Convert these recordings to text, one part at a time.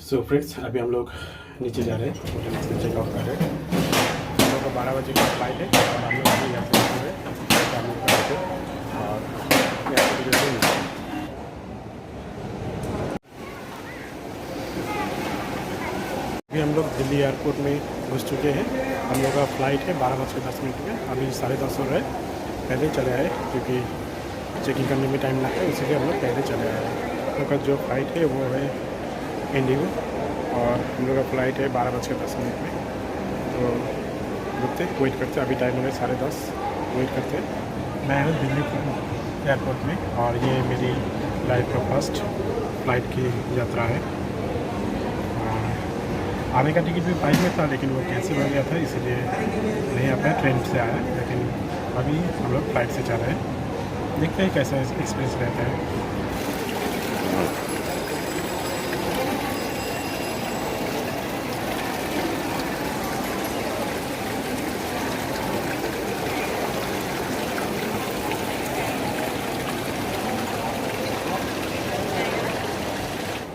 So friends, अभी हम लोग नीचे जा रहे हैं, होटल से चेकआउट कर रहे हैं। हम लोग का 12 बजे का फ्लाइट है और हम लोग अभी यहाँ से निकल रहे हैं और अभी हम लोग दिल्ली एयरपोर्ट में घुस चुके हैं। हम लोग का फ़्लाइट है 12:10 में, अभी 10:30 हो रहा है। पहले चले आए क्योंकि चेकिंग करने में टाइम लगता है, इसलिए हम लोग पहले चले आए हैं। हम लोग का जो फ़्लाइट है वो है इंडिगो और हम लोग का फ़्लाइट है 12:10 में। तो रुकते वेट करते, अभी टाइम हो गया 10:30, वेट करते। मैं हूँ दिल्ली एयरपोर्ट में और ये मेरी लाइफ का फर्स्ट फ़्लाइट की यात्रा है। आने का टिकट भी 5 में था लेकिन वो कैंसिल हो गया था, इसीलिए नहीं आ पाया, ट्रेन से आया। लेकिन अभी हम लोग फ़्लाइट से जा रहे हैं, देखते हैं कैसा एक्सपीरियंस रहता है।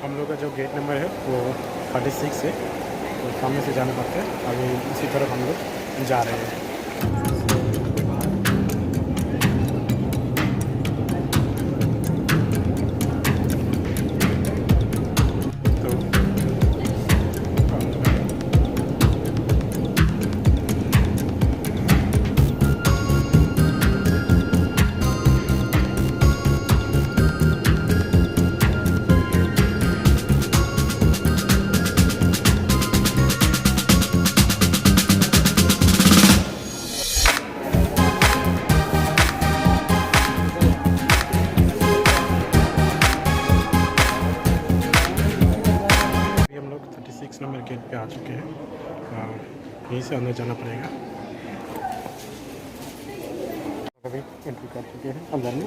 हम लोग का जो गेट नंबर है वो 36 है, तो सामने से जाना पड़ता है। अभी इसी तरफ हम लोग जा रहे हैं। नंबर गेट पे आ चुके हैं, यहीं से अंदर जाना पड़ेगा। अभी एंट्री कर चुके हैं अंदर में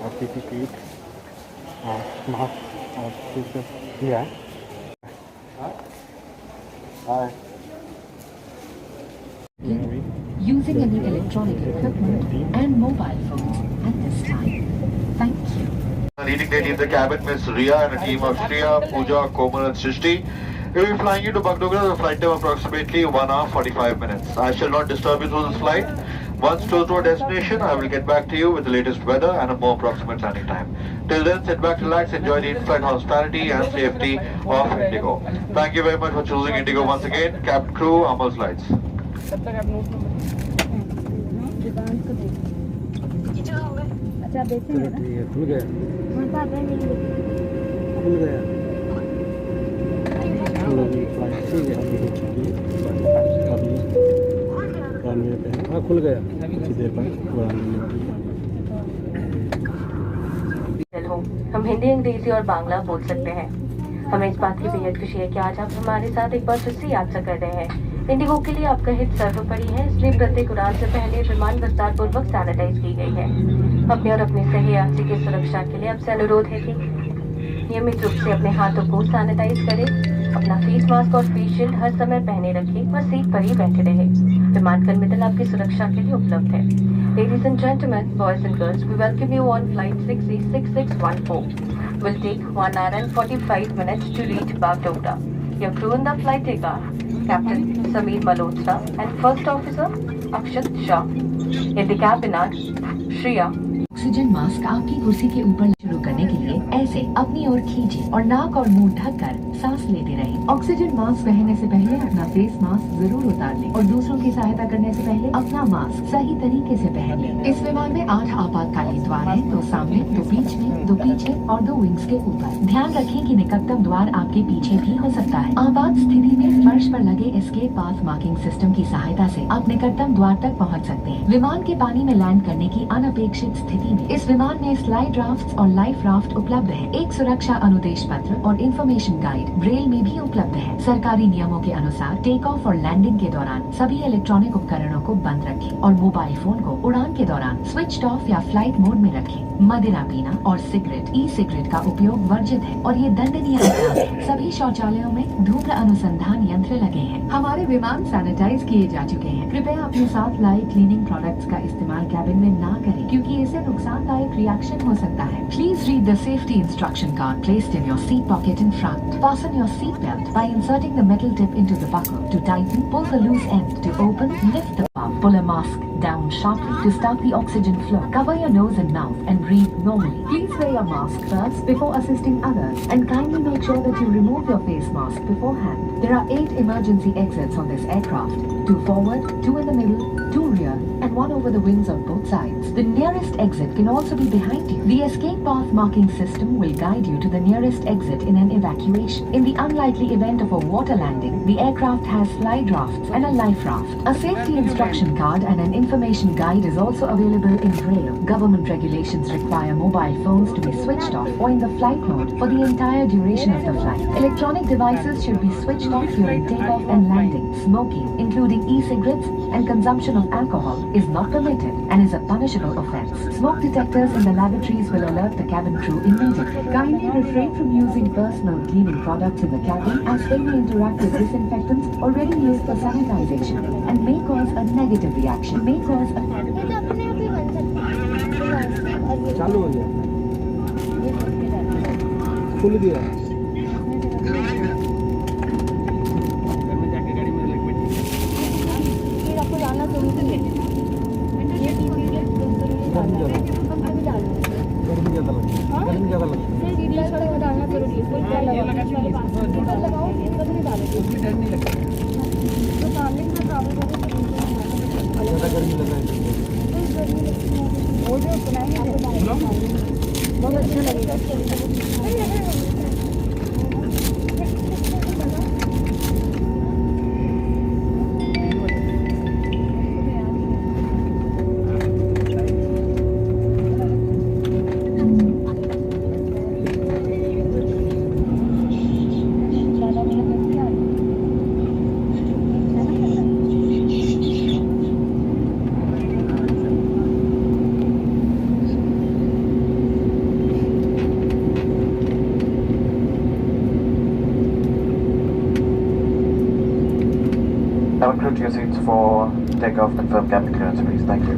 और पीपी किट और मास्क और फिर दिया है। Using any electronic equipment and mobile phones at this time. Thank you. Leading the team, the cabin, Miss Ria and a team of Shriya, Pooja, Komal and Srishti. We will be flying you to Bagdogra. The flight time approximately 1 hour 45 minutes. I shall not disturb you through this flight. Once close to our destination, I will get back to you with the latest weather and a more approximate landing time. Till then, sit back, relax, enjoy the in-flight hospitality and safety of Indigo. Thank you very much for choosing Indigo once again. Captain crew, Amal's Lights. अच्छा देखेंगे ना, खुल गया, खुल गया। ठीक है, अभी रनवे पे है। हाँ, खुल गया, कुछ देर बाद उड़ान मिलने वाली है। हम हिंदी, अंग्रेजी और बांग्ला बोल सकते हैं। हमें इस बात की बेहद खुशी है कि आज आप हमारे साथ एक बार फिर से यात्रा कर रहे हैं। इंडिगो के लिए आपका हित सर्वोपरि है, इसलिए प्रत्येक उड़ान से पहले विमान विस्तार पूर्वक सैनिटाइज की गई है। अपने और अपने सही यात्री की सुरक्षा के लिए आपसे अनुरोध है कि नियमित रूप से अपने हाथों को सैनिटाइज करें, अपना फेस मास्क और फेस शील्ड हर समय पहने रखें और सीट पर ही बैठे रहें। विमान कर्मी दल आपकी सुरक्षा के लिए उपलब्ध है। Ladies and gentlemen, boys and girls, we welcome you on flight 6A6614. Will take 1 hour and 45 minutes to reach Bagdogra. Your crew in the flight are Captain Sameer Malhotra and First Officer Akshat Shah. In the cabin are Shriya. Oxygen mask आपकी कुर्सी के ऊपर शुरू करने के लिए ऐसे अपनी ओर खींचे और नाक और मुंह ढककर सांस लेते रहें। ऑक्सीजन मास्क पहनने से पहले अपना फेस मास्क जरूर उतार लें और दूसरों की सहायता करने से पहले अपना मास्क सही तरीके से पहन लें। इस विमान में 8 आपातकालीन द्वार हैं, 2 सामने, 2 बीच में, 2 पीछे और 2 विंग्स के ऊपर। ध्यान रखें कि निकटतम द्वार आपके पीछे भी हो सकता है। आपात स्थिति में फर्श पर लगे एस्केप पाथ मार्किंग सिस्टम की सहायता से आप निकटतम द्वार तक पहुँच सकते हैं। विमान के पानी में लैंड करने की अनपेक्षित स्थिति में इस विमान में स्लाइड राफ्ट और लाइफ राफ्ट उपलब्ध है। एक सुरक्षा अनुदेश पत्र और इंफॉर्मेशन गाइड ब्रेल में भी उपलब्ध है। सरकारी नियमों के अनुसार टेक ऑफ और लैंडिंग के दौरान सभी इलेक्ट्रॉनिक उपकरणों को बंद रखें और मोबाइल फोन को उड़ान के दौरान स्विच ऑफ या फ्लाइट मोड में रखें। मदिरा पीना और सिगरेट ई सिगरेट का उपयोग वर्जित है और ये दंडनीय अपराध है। सभी शौचालयों में धूम्र अनुसंधान यंत्र लगे हैं। हमारे विमान सैनिटाइज किए जा चुके हैं। कृपया अपने साथ लाए क्लीनिंग प्रोडक्ट्स का इस्तेमाल कैबिन में ना करें क्योंकि इससे नुकसानदायक रिएक्शन हो सकता है। Please read the safety instruction card placed in your seat pocket in front. Fasten your seat belt by inserting the metal tip into the buckle. To tighten, pull the loose end. To open, lift the pump. Pull a mask down sharply to start the oxygen flow. Cover your nose and mouth and breathe normally. Please wear your mask first before assisting others and kindly make sure that you remove your face mask beforehand. There are 8 emergency exits on this aircraft. 2 forward, 2 in the middle, 2 rear and 1 over the wings on both sides. The nearest exit can also be behind you. The escape path marking system will guide you to the nearest exit in an evacuation. In the unlikely event of a water landing, the aircraft has slide rafts and a life raft. A safety instruction card and an information guide is also available in Braille. Government regulations require mobile phones to be switched off or in the flight mode for the entire duration of the flight. Electronic devices should be switched off during takeoff and landing. Smoking, including e-cigarettes and consumption of alcohol, is not permitted and is a punishable offence. Smoke detectors in the lavatories will alert the cabin crew immediately. Kindly refrain from using personal cleaning products in the cabin as they may interact with disinfectants already used for sanitization and may cause a negative reaction. May cause a ये तो अपने आप ही बन सकता है और ये चालू हो गया, खुल गया। फिर आपको डालना जरूरी है। ये अभी डालो। गर्मी ज़्यादा लगती है, गर्मी ज़्यादा लगती है। फिर सीट बेल्ट को डालना जरूरी है। कोई क्या लगाओ, सीट बेल्ट लगाओ, तब नहीं डालो। तो सामने का प्रॉब्लम है, ज़्यादा गर्मी लग रहा है। वो जो बनाएंगे आपको डालेंगे, बहुत अच्छा लगेगा। Now crew to your seats for takeoff. Confirm cabin clearance, please. Thank you.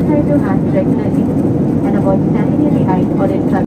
sanitize your hands regularly and avoid standing in the line or in traffic.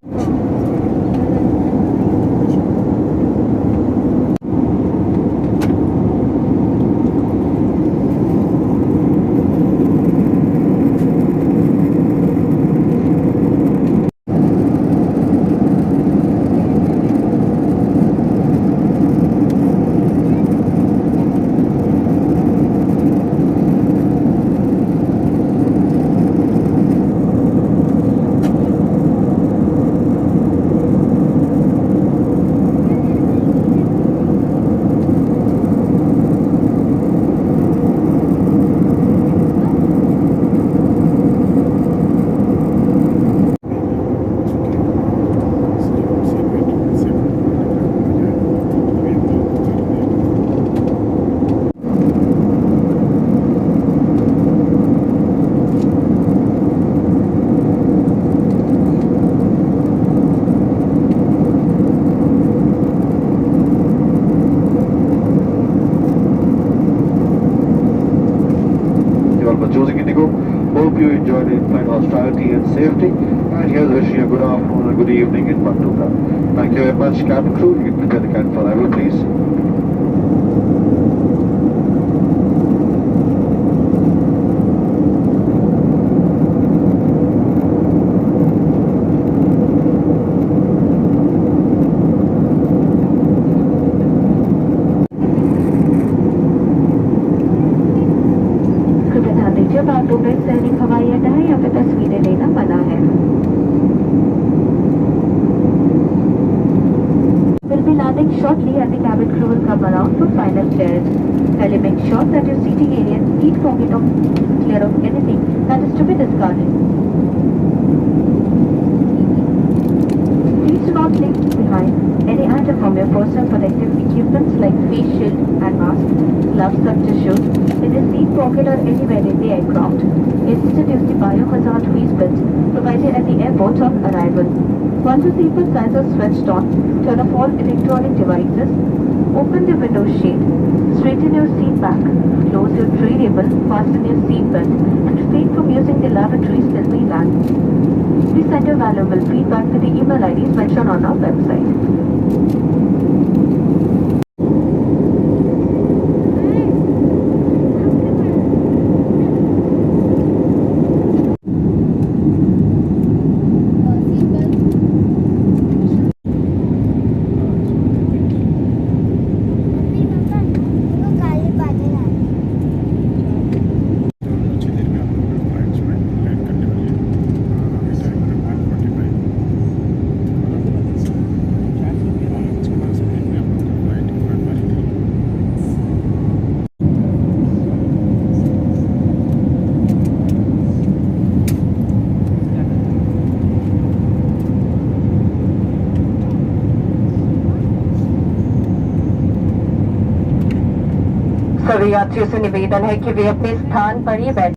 Choosing Indigo. Hope you enjoyed the in-flight hospitality and safety. And here's wishing you a good afternoon and good evening in Bagdogra. Thank you very much, cabin crew. You can prepare the cabin for arrival, please. Bagdogra सैनिक हवाई अड्डा है, यहाँ पे तस्वीरें लेना मना है। Will be landing shortly and the cabin crew will come around for final clearance. Kindly make sure that your seating area is neat, clear of anything that is to be discarded. Please do not leave behind any item from your personal protective equipments like face shield and mask, gloves such as shoes, in the seat pocket or anywhere in the aircraft. Instead use the biohazard wristbands provided at the airport on arrival. Once the seatbelt signs are switched on, turn off all electronic devices, open the window shade, straighten your seat back, close your tray table, fasten your seatbelt, and refrain from using the lavatories till we land. Please send your valuable feedback to the email IDs mentioned on our website. सभी यात्रियों से निवेदन है कि वे अपने स्थान पर ही बैठे।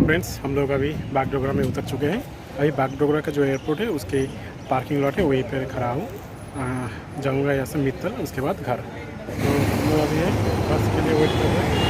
फ्रेंड्स, हम लोग अभी बागडोगरा में उतर चुके हैं। अभी बागडोगरा का जो एयरपोर्ट है उसके पार्किंग लॉट है, वहीं पर खड़ा हूँ। जाऊँगा यहाँ से मित्तल, उसके बाद घर। तो हम लोग अभी बस के लिए वेट कर रहे हैं।